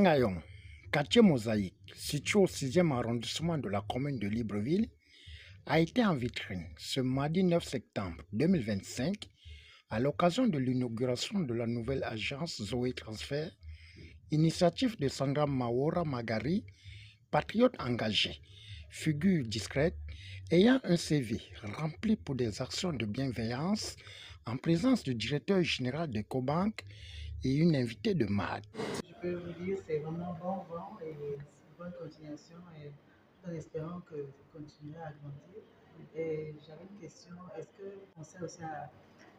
Sengayon, quartier Mosaïque, situé au 6e arrondissement de la commune de Libreville, a été en vitrine ce mardi 9 septembre 2025 à l'occasion de l'inauguration de la nouvelle agence Zoé Transfert, initiative de Sandra Maora Magari, patriote engagée, figure discrète, ayant un CV rempli pour des actions de bienveillance en présence du directeur général de Cobank et une invitée de marque. Je peux vous dire c'est vraiment bon vent et bonne continuation et tout en espérant que vous continuerez à grandir. Et j'avais une question, est-ce qu'on sait aussi à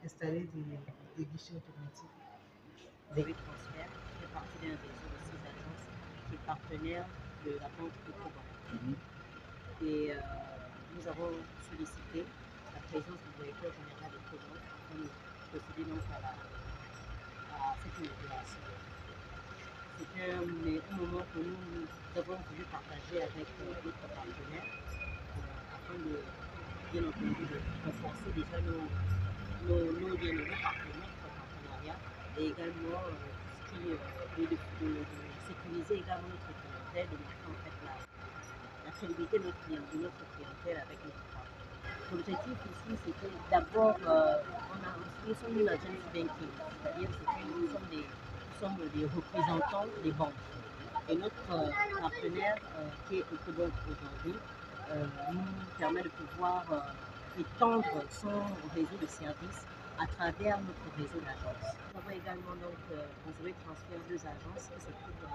installer des guichets automatiques? Zoé Transfert fait partie d'un réseau de 6 agences qui est partenaire de la banque Ecobank. Et nous avons sollicité la présence du directeur général d'Ecobank afin de procéder donc à cette inauguration. C'était un moment que nous avons voulu partager avec notre partenaire afin de, bien entendu, de renforcer déjà nos liens, nos partenariats et également tout ce qui est de sécuriser également notre clientèle, de montrer en fait la crédibilité de notre clientèle avec notre partenaire. L'objectif ici, c'est que d'abord, nous sommes une agence banking, c'est-à-dire que nous sommes des représentants des banques. Et notre partenaire, qui est Ecobank aujourd'hui, nous permet de pouvoir étendre son réseau de services à travers notre réseau d'agences. Nous avons également donc en Zoé Transfert 2 agences qui se trouvent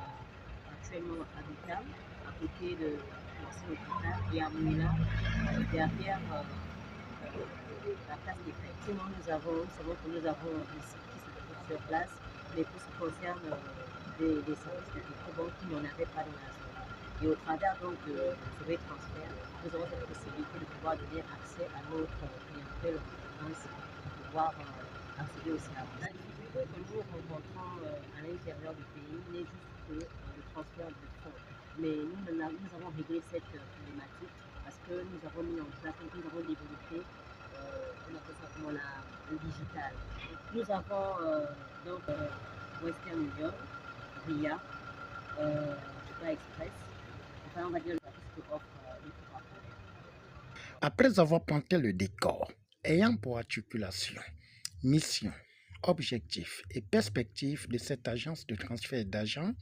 actuellement à Bicam, à côté de l'ancien hôpital, et à Mouina, derrière la place des fêtes. Sinon, nous savons que nous avons un site qui se trouve sur place, mais pour ce qui concerne des services de Ecobank qui n'en avaient pas dans la zone. Et au travers donc de Zoé Transfert, nous avons cette possibilité de pouvoir donner accès à notre clientèle en France pour pouvoir accéder aux services. La difficulté que nous rencontrons à l'intérieur du pays n'est juste que le transfert de fonds. Mais nous avons réglé cette problématique parce que nous avons mis en place, nous avons développé, on appelle ça comment, le digital. Nous avons donc Western Union, RIA, Super Express, enfin on va dire le service que offre notre partenaire. Après avoir planté le décor, ayant pour articulation, mission, objectif et perspective de cette agence de transfert d'argent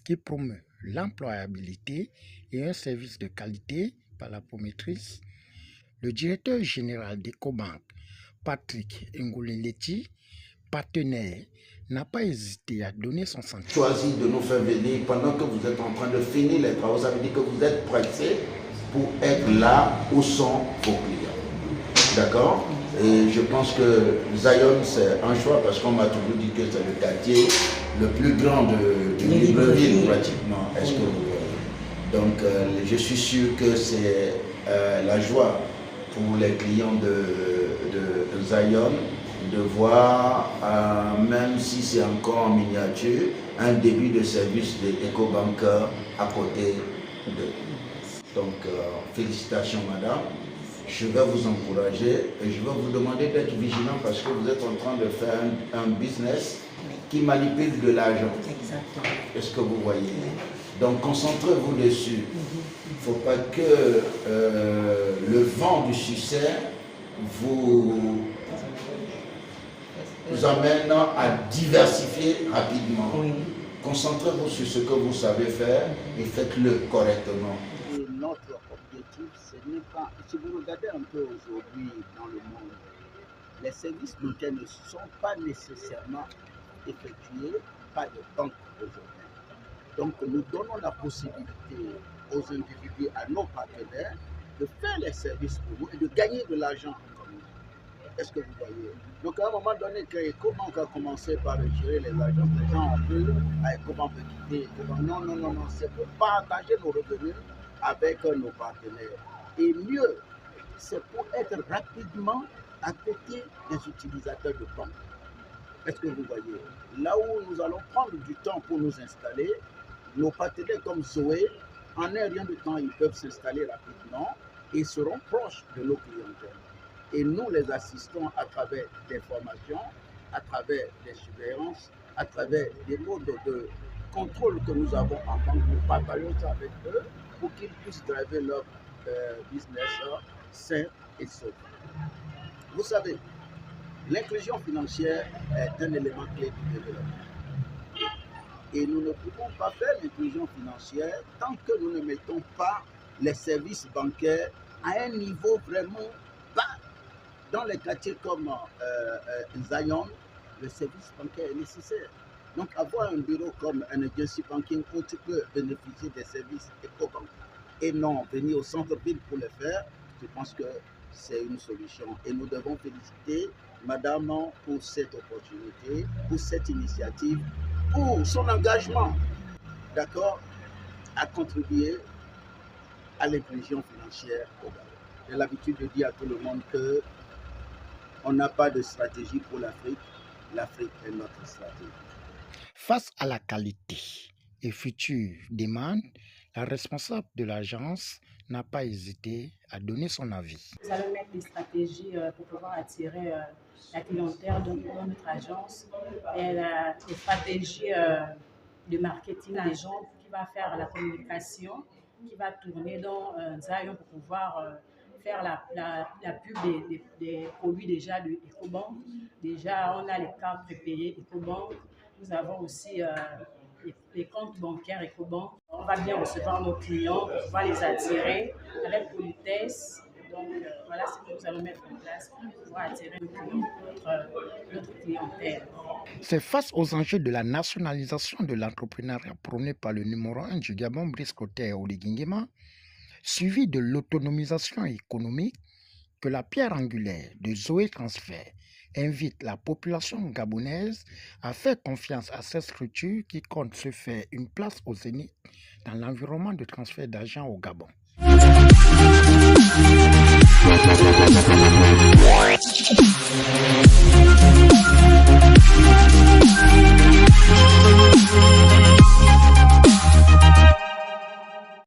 qui promeut l'employabilité et un service de qualité par la promotrice, le directeur général d'Ecobank, Patrick Ngoleleti, partenaire, n'a pas hésité à donner son sentiment. Choisi de nous faire venir pendant que vous êtes en train de finir les travaux, ça veut dire que vous êtes pressé pour être là où sont vos clients. D'accord? Et je pense que Zion, c'est un choix parce qu'on m'a toujours dit que c'est le quartier le plus grand de Libreville, pratiquement. Est-ce que vous voyez? Donc, je suis sûr que c'est la joie pour les clients de Zion de voir, même si c'est encore en miniature, un début de service de Ecobank à côté d'eux. Donc, félicitations, madame. Je vais vous encourager et je vais vous demander d'être vigilant parce que vous êtes en train de faire un business qui manipule de l'argent. Exactement. Est-ce que vous voyez? Donc, concentrez-vous dessus. Il ne faut pas que le vent du succès vous amène à diversifier rapidement. Oui. Concentrez-vous sur ce que vous savez faire et faites-le correctement. Et notre objectif, ce n'est pas, si vous regardez un peu aujourd'hui dans le monde, les services bancaires ne sont pas nécessairement effectués par les banques aujourd'hui. Donc nous donnons la possibilité aux individus, à nos partenaires, de faire les services pour nous et de gagner de l'argent en commun. Est-ce que vous voyez? Donc à un moment donné, quand Ecobank a commencé par gérer les agences, les gens ont cru à Ecobank peut quitter Ecobank. Non, c'est pour partager nos revenus avec nos partenaires. Et mieux, c'est pour être rapidement à côté des utilisateurs de banque. Est-ce que vous voyez? Là où nous allons prendre du temps pour nous installer, nos partenaires comme Zoé, en un rien de temps, ils peuvent s'installer rapidement et seront proches de nos clientèles. Et nous les assistons à travers des formations, à travers des surveillances, à travers des modes contrôle que nous avons en banque, nous partageons ça avec eux pour qu'ils puissent driver leur business sain et sauf. Vous savez, l'inclusion financière est un élément clé du développement. Et nous ne pouvons pas faire l'inclusion financière tant que nous ne mettons pas les services bancaires à un niveau vraiment bas. Dans les quartiers comme Zion, le service bancaire est nécessaire. Donc avoir un bureau comme Emergency Banking où tu peux bénéficier des services EcoBank et non venir au centre-ville pour le faire, je pense que c'est une solution. Et nous devons féliciter Madame pour cette opportunité, pour cette initiative, pour son engagement, d'accord, à contribuer à l'inclusion financière au Gabon. J'ai l'habitude de dire à tout le monde que on n'a pas de stratégie pour l'Afrique. L'Afrique est notre stratégie. Face à la qualité et futures demandes, la responsable de l'agence n'a pas hésité à donner son avis. Nous allons mettre des stratégies pour pouvoir attirer la clientèle dans notre agence et des stratégies de marketing. L'agence qui va faire la communication, qui va tourner dans Zion pour pouvoir faire la pub des produits déjà de EcoBank. Déjà, on a les cartes prépayées EcoBank. Nous avons aussi les comptes bancaires EcoBank. On va bien recevoir nos clients, on va les attirer avec politesse. Donc, voilà ce que nous allons mettre en place pour pouvoir attirer notre clientèle. C'est face aux enjeux de la nationalisation de l'entrepreneuriat prôné par le numéro 1 du Gabon, Brice Clotaire Oligui Nguema, suivi de l'autonomisation économique, que la pierre angulaire de Zoé Transfert invite la population gabonaise à faire confiance à cette structure qui compte se faire une place au zénith dans l'environnement de transfert d'argent au Gabon.